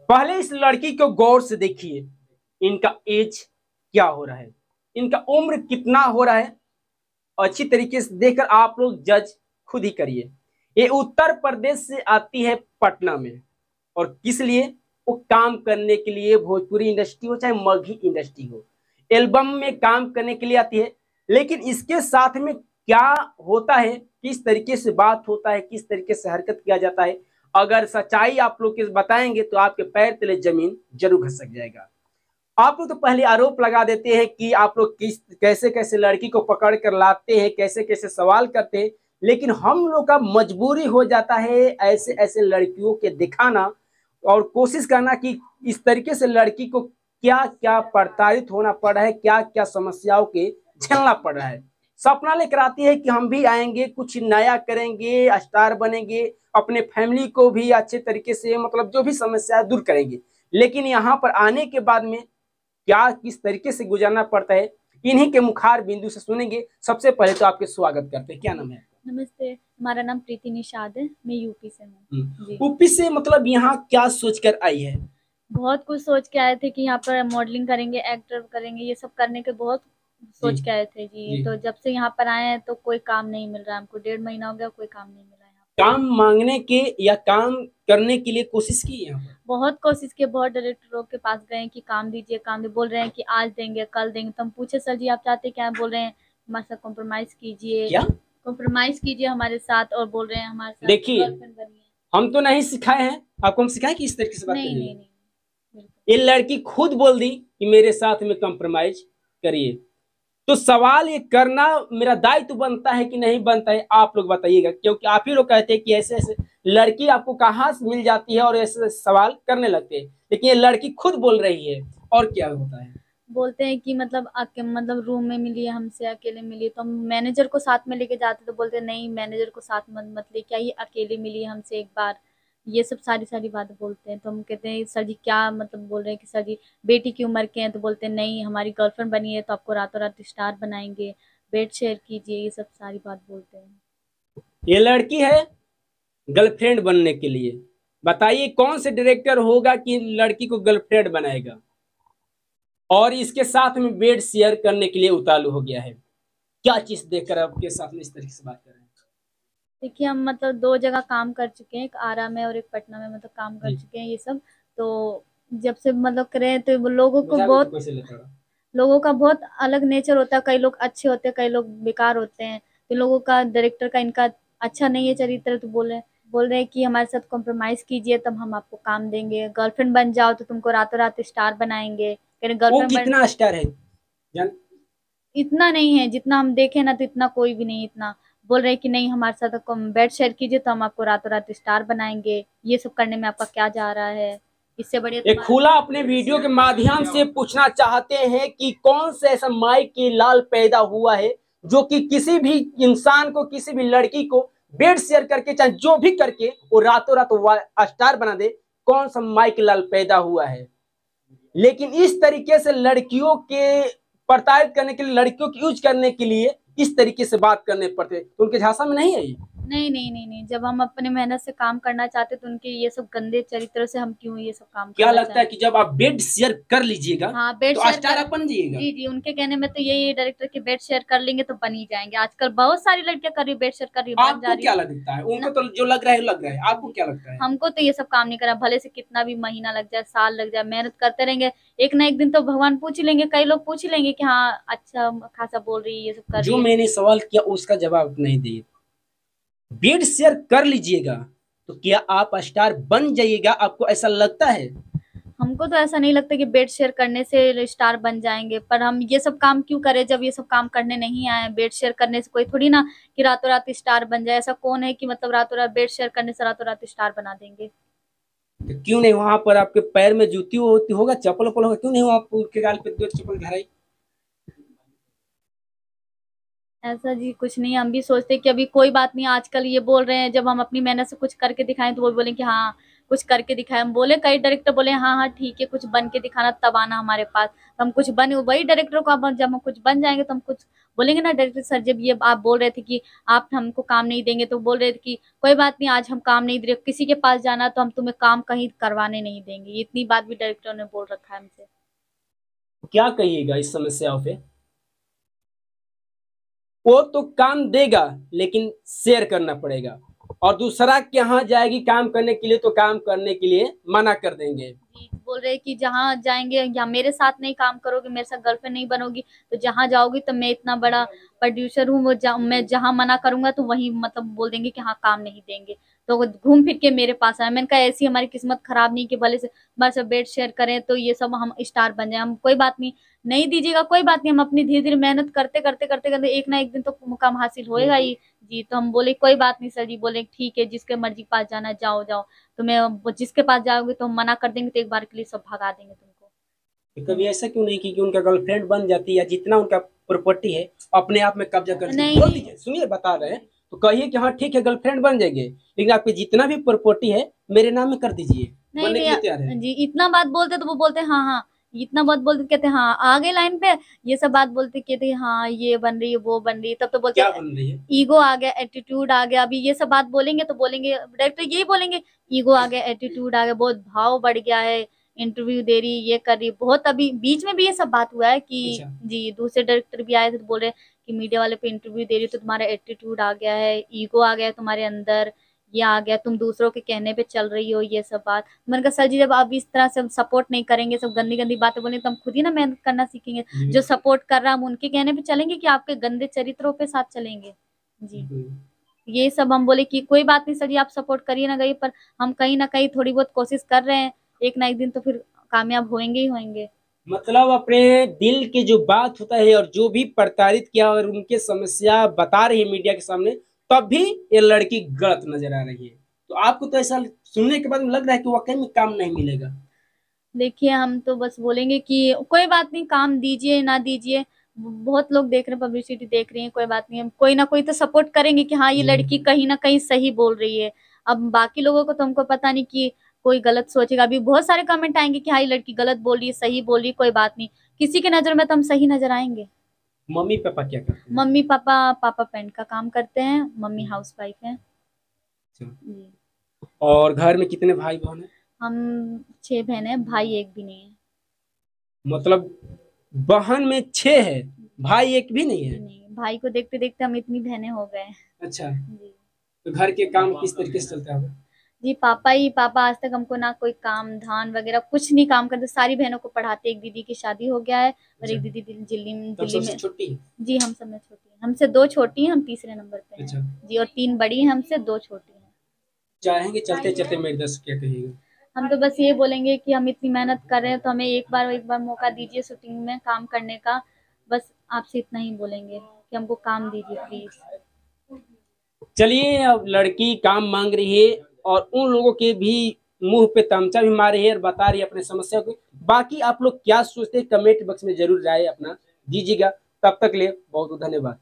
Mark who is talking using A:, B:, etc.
A: पहले इस लड़की को गौर से देखिए, इनका एज क्या हो रहा है, इनका उम्र कितना हो रहा है। अच्छी तरीके से देखकर आप लोग जज खुद ही करिए। ये उत्तर प्रदेश से आती है पटना में, और किस लिए? वो काम करने के लिए, भोजपुरी इंडस्ट्री हो चाहे मगही इंडस्ट्री हो, एल्बम में काम करने के लिए आती है। लेकिन इसके साथ में क्या होता है, किस तरीके से बात होता है, किस तरीके से हरकत किया जाता है, अगर सच्चाई आप लोग के बताएंगे तो आपके पैर तले जमीन जरूर खसक जाएगा। आप लोग तो पहले आरोप लगा देते हैं कि आप लोग किस कैसे कैसे लड़की को पकड़ कर लाते हैं, कैसे कैसे सवाल करते हैं, लेकिन हम लोग का मजबूरी हो जाता है ऐसे ऐसे लड़कियों के दिखाना और कोशिश करना कि इस तरीके से लड़की को क्या क्या प्रताड़ित होना पड़ रहा है, क्या क्या समस्याओं के झेलना पड़ रहा है। सपना लेकर आती है कि हम भी आएंगे, कुछ नया करेंगे, स्टार बनेंगे, अपने फैमिली को भी अच्छे तरीके से मतलब जो भी समस्या है दूर करेंगे। लेकिन यहाँ पर आने के बाद में क्या किस तरीके से गुजरना पड़ता है, इन्हीं के मुखार बिंदु से सुनेंगे। सबसे पहले तो आपके स्वागत करते हैं, क्या नाम है?
B: नमस्ते, हमारा नाम प्रीति निषाद है, मैं यूपी से हूँ।
A: यूपी से मतलब यहाँ क्या सोचकर आई है?
B: बहुत कुछ सोच के आए थे कि यहाँ पर मॉडलिंग करेंगे, एक्टर करेंगे, ये सब करने के बहुत सोच के आए थे जी। तो जब से यहाँ पर आए हैं तो कोई काम नहीं मिल रहा है हमको, 1.5 महीना हो गया, कोई काम नहीं मिला है।
A: काम मांगने के या काम करने के लिए कोशिश की यहाँ पर?
B: बहुत कोशिश की, बहुत डायरेक्टरों के पास गए कि काम दीजिए, काम दे, बोल रहे हैं कि आज देंगे कल देंगे। तो हम पूछे सर जी आप चाहते क्या? बोल रहे हैं हमारे साथ कॉम्प्रोमाइज कीजिए।
A: क्या
B: कॉम्प्रोमाइज कीजिए हमारे साथ, और बोल रहे हैं हमारे साथ
A: देखिए,
B: गर्लफ्रेंड बनिए।
A: हम तो नहीं सिखाए हैं आपको, हम सिखाए कि इस तरीके से बात
B: नहीं
A: करिए?
B: नहीं नहीं,
A: ये लड़की खुद बोल दी कि मेरे साथ में कंप्रोमाइज करिए। तो सवाल ये करना मेरा दायित्व बनता है कि नहीं बनता है, आप लोग बताइएगा, क्योंकि आप ही लोग कहते हैं कि ऐसे ऐसे लड़की आपको कहाँ से मिल जाती है और ऐसे सवाल करने लगते हैं, लेकिन ये लड़की खुद बोल रही है। और क्या होता है?
B: बोलते हैं कि मतलब रूम में मिलिए हमसे, अकेले मिलिए। तो हम मैनेजर को साथ में लेके जाते तो बोलते नहीं, मैनेजर को साथ मत लेके आइए, अकेले मिलिए हमसे एक बार। ये सब सारी सारी बातें बोलते हैं। तो हम कहते हैं सर जी क्या मतलब बोल रहे हैं कि सर जी बेटी की उम्र के हैं? तो बोलते हैं नहीं, हमारी गर्लफ्रेंड बनी है तो आपको रातों रात स्टार बनाएंगे, बेड शेयर कीजिए, ये सब सारी बात बोलते हैं।
A: ये लड़की है गर्लफ्रेंड बनने के लिए। बताइए कौन से डायरेक्टर होगा कि लड़की को गर्लफ्रेंड बनाएगा और इसके साथ में बेड शेयर करने के लिए उतालू हो गया है? क्या चीज देखकर आपके साथ में इस तरीके से बात कर रहे हैं?
B: देखिए हम मतलब 2 जगह काम कर चुके हैं, एक आरा में और एक पटना में, मतलब काम कर चुके हैं ये सब। तो जब से मतलब करें तो लोगों का बहुत अलग नेचर होता है। कई लोग अच्छे होते हैं, कई लोग बेकार होते हैं। तो लोगों का डायरेक्टर का इनका अच्छा नहीं है चरित्र। तो बोल रहे हैं कि हमारे साथ कॉम्प्रोमाइज कीजिए तब हम आपको काम देंगे, गर्लफ्रेंड बन जाओ तो तुमको रातों रात स्टार बनाएंगे।
A: वो
B: गर्लफ्रेंड
A: कितना स्टार है जान?
B: इतना नहीं है जितना हम देखे ना, तो इतना कोई भी नहीं इतना। बोल रहे कि नहीं हमारे साथ बेड शेयर कीजिए तो हम आपको रातों रात स्टार बनाएंगे। ये सब करने में आपका क्या जा रहा है? इससे बढ़िया
A: एक खुला अपने वीडियो के माध्यम से पूछना चाहते हैं कि कौन से ऐसा माई की लाल पैदा हुआ है जो कि किसी भी इंसान को, किसी भी लड़की को बेड शेयर करके चाहे जो भी करके वो रातों रात स्टार बना दे? कौन सा माई की लाल पैदा हुआ है? लेकिन इस तरीके से लड़कियों के प्रताड़ित करने के लिए, लड़कियों की यूज करने के लिए इस तरीके से बात करने पड़ते, तो उनके झांसा में नहीं है ये?
B: नहीं नहीं नहीं नहीं, जब हम अपने मेहनत से काम करना चाहते तो उनके ये सब गंदे चरित्र से हम क्यों ये सब काम
A: क्या
B: करना
A: लगता है कि जब आप बेड शेयर कर लीजिएगा
B: हाँ बेड
A: तो
B: शेयर
A: स्टार आप बन जाइएगा?
B: जी जी, उनके कहने में तो यही डायरेक्टर के बेड शेयर कर लेंगे तो बन ही जाएंगे। आजकल बहुत सारी लड़कियां कर रही, बेड शेयर कर रही, बन जा
A: आपको
B: रही
A: क्या लगता है? उनको
B: न,
A: तो जो लग रहा है लग रहा है, आपको क्या लगता है?
B: हमको तो ये सब काम नहीं करा, भले से कितना भी महीना लग जाए, साल लग जाए, मेहनत करते रहेंगे। एक ना एक दिन तो भगवान पूछ ही लेंगे, कई लोग पूछ ही लेंगे कि हाँ अच्छा खासा बोल रही है, ये सब कर
A: जो
B: रही है।
A: मैंने सवाल किया उसका जवाब नहीं दिए। बेड शेयर कर लीजिएगा तो क्या आप स्टार बन जाइएगा? आपको ऐसा लगता है?
B: हमको तो ऐसा नहीं लगता कि बेड शेयर करने से स्टार बन जाएंगे। पर हम ये सब काम क्यों करें जब ये सब काम करने नहीं आए? बेड शेयर करने से कोई थोड़ी ना कि रातों रात स्टार बन जाए। ऐसा कौन है कि मतलब रातों रात बेड शेयर करने से रातों रात स्टार बना देंगे?
A: तो क्यों नहीं वहां पर आपके पैर में जूती होती होगा, चप्पल वप्पल होगा, क्यों नहीं वहां के गाल पे दो चप्पल धराई?
B: ऐसा जी कुछ नहीं, हम भी सोचते कि अभी कोई बात नहीं। आजकल ये बोल रहे हैं जब हम अपनी मेहनत से कुछ करके दिखाएं तो वो बोलें कि हाँ कुछ करके दिखाए। हम बोले, कई डायरेक्टर बोले हाँ हाँ ठीक है, कुछ बन के दिखाना तब आना हमारे पास। तो हम कुछ बने, वही डायरेक्टर को अब जब हम कुछ बन जाएंगे तो हम कुछ बोलेंगे ना, डायरेक्टर सर जब ये आप बोल रहे थे कि आप हमको काम नहीं देंगे, तो बोल रहे थे कि कोई बात नहीं, आज हम काम नहीं दे रहे, किसी के पास जाना तो हम तुम्हें काम कहीं करवाने नहीं देंगे। इतनी बात भी डायरेक्टर ने बोल रखा है हमसे।
A: क्या कहिएगा इस समस्याओं पे? वो तो काम देगा लेकिन शेयर करना पड़ेगा, और दूसरा के यहाँ जाएगी काम करने के लिए तो काम करने के लिए मना कर देंगे।
B: जी, बोल रहे कि जहाँ जाएंगे, या मेरे साथ नहीं काम करोगे, मेरे साथ गर्लफ्रेंड नहीं बनोगी, तो जहाँ जाओगी तो मैं इतना बड़ा प्रोड्यूसर हूँ, मैं जहाँ मना करूंगा तो वहीं मतलब बोल देंगे कि हाँ काम नहीं देंगे, तो वो घूम फिर के मेरे पास आए। मैंने कहा ऐसी हमारी किस्मत खराब नहीं कि भले से हमारे साथ बेड शेयर करें तो ये सब हम स्टार बन जाए। हम कोई बात नहीं, नहीं दीजिएगा कोई बात नहीं, हम अपनी धीरे धीरे मेहनत करते करते करते करते एक ना एक दिन तो मुकाम हासिल होएगा ही। जी, तो हम बोले कोई बात नहीं सर जी, बोले ठीक है, जिसके मर्जी के पास जाना जाओ जाओ, तो मैं जिसके पास जाओगे तो हम मना कर देंगे, तो एक बार के लिए सब भगा देंगे तुमको।
A: कभी ऐसा क्यों नहीं कि उनका गर्लफ्रेंड बन जाती है, जितना उनका प्रॉपर्टी है अपने आप में कब्जा कर लेती है?
B: नहीं
A: बोल दीजिए, सुनिए बता रहे हैं, तो कहिए कि हाँ ठीक है गर्लफ्रेंड बन जाएंगे, लेकिन आपकी जितना भी प्रॉपर्टी है मेरे नाम में कर दीजिए।
B: नहीं
A: बनने के लिए तैयार
B: नहीं
A: है?
B: जी, इतना बात बोलते तो वो बोलते हाँ हाँ, इतना बात बोलते कहते हाँ आगे लाइन पे, ये सब बात बोलते कहते हाँ ये बन रही है वो बन रही है, तब तो बोलते
A: क्या बन रही है?
B: ईगो आ गया, एटीट्यूड आ गया। अभी ये सब बात बोलेंगे तो बोलेंगे, डायरेक्टर यही बोलेंगे, ईगो आ गया, एटीट्यूड आ गया, बहुत भाव बढ़ गया है, इंटरव्यू दे रही, ये कर रही बहुत। अभी बीच में भी ये सब बात हुआ है कि
A: अच्छा।
B: जी दूसरे डायरेक्टर भी आए थे तो बोल रहे कि मीडिया वाले पे इंटरव्यू दे रही हो तो तुम्हारा एटीट्यूड आ गया है, ईगो आ गया है तुम्हारे अंदर, ये आ गया, तुम दूसरों के कहने पे चल रही हो, ये सब बात। मैंने कहा सर जी जब आप इस तरह से सपोर्ट नहीं करेंगे, सब गंदी गंदी बातें बोलेंगे, तो हम खुद ही ना मेहनत करना सीखेंगे। जो सपोर्ट कर रहा हम उनके कहने पे चलेंगे कि आपके गंदे चरित्रों पे साथ चलेंगे? जी, ये सब हम बोले कि कोई बात नहीं सर जी, आप सपोर्ट करिए ना करिए, पर हम कहीं ना कहीं थोड़ी बहुत कोशिश कर रहे हैं, एक ना एक दिन तो फिर कामयाब होंगे ही होंगे।
A: मतलब अपने दिल के जो बात होता है और जो भी प्रताड़ित किया और उनके समस्या बता रही है मीडिया के सामने, तब भी ये लड़की गलत नजर आ रही है। तो आपको तो ऐसा सुनने के बाद लग रहा है कि वाकई में काम नहीं मिलेगा?
B: देखिए हम तो बस बोलेंगे कि कोई बात नहीं, काम दीजिए ना दीजिए, बहुत लोग देख रहे हैं, पब्लिसिटी देख रही है, कोई बात नहीं, हम कोई ना कोई तो सपोर्ट करेंगे कि हाँ ये लड़की कहीं ना कहीं सही बोल रही है। अब बाकी लोगों को तो हमको पता नहीं कि कोई गलत सोचेगा, अभी बहुत सारे कमेंट आएंगे कि हाँ ये लड़की गलत बोल रही है, सही बोल रही है, कोई बात नहीं, किसी की नजर में तो हम सही नजर आएंगे।
A: मम्मी पापा क्या करते हैं?
B: मम्मी पापा, पापा पेंट का काम करते हैं, मम्मी हाउस वाइफ है।
A: अच्छा।
B: जी,
A: और घर में कितने भाई बहन हैं?
B: हम 6 बहन हैं, भाई एक भी नहीं है।
A: मतलब बहन में 6 है, भाई एक भी नहीं है?
B: नहीं, भाई को देखते देखते हम इतनी बहनें हो गए।
A: अच्छा।
B: जी,
A: तो घर के काम किस तरीके से चलता है?
B: जी पापा आज तक हमको ना कोई काम धान वगैरह कुछ नहीं काम करते, सारी बहनों को पढ़ाते। एक दीदी की शादी हो गया है और एक
A: अच्छा।
B: दीदी दिल्ली
A: तब
B: दिल्ली
A: सबसे
B: में।
A: छोटी है?
B: जी हम सब में छोटी हैं, हमसे 2 छोटी हैं, हम तीसरे नंबर पे
A: अच्छा।
B: हैं। जी, और 3 बड़ी हैं हमसे, 2 छोटी हैं।
A: चाहेंगे चलते चलते मेरे दस क्या कहिएगा?
B: हम तो बस ये बोलेंगे कि हम इतनी मेहनत कर रहे हैं तो हमें एक बार मौका दीजिए शूटिंग में काम करने का। बस आपसे इतना ही बोलेंगे कि हमको काम दीजिए प्लीज।
A: चलिए, अब लड़की काम मांग रही है और उन लोगों के भी मुंह पे तमचा भी मार रही है और बता रही है अपने समस्या को। बाकी आप लोग क्या सोचते हैं कमेंट बॉक्स में जरूर राय अपना दीजिएगा। तब तक लिए बहुत बहुत धन्यवाद।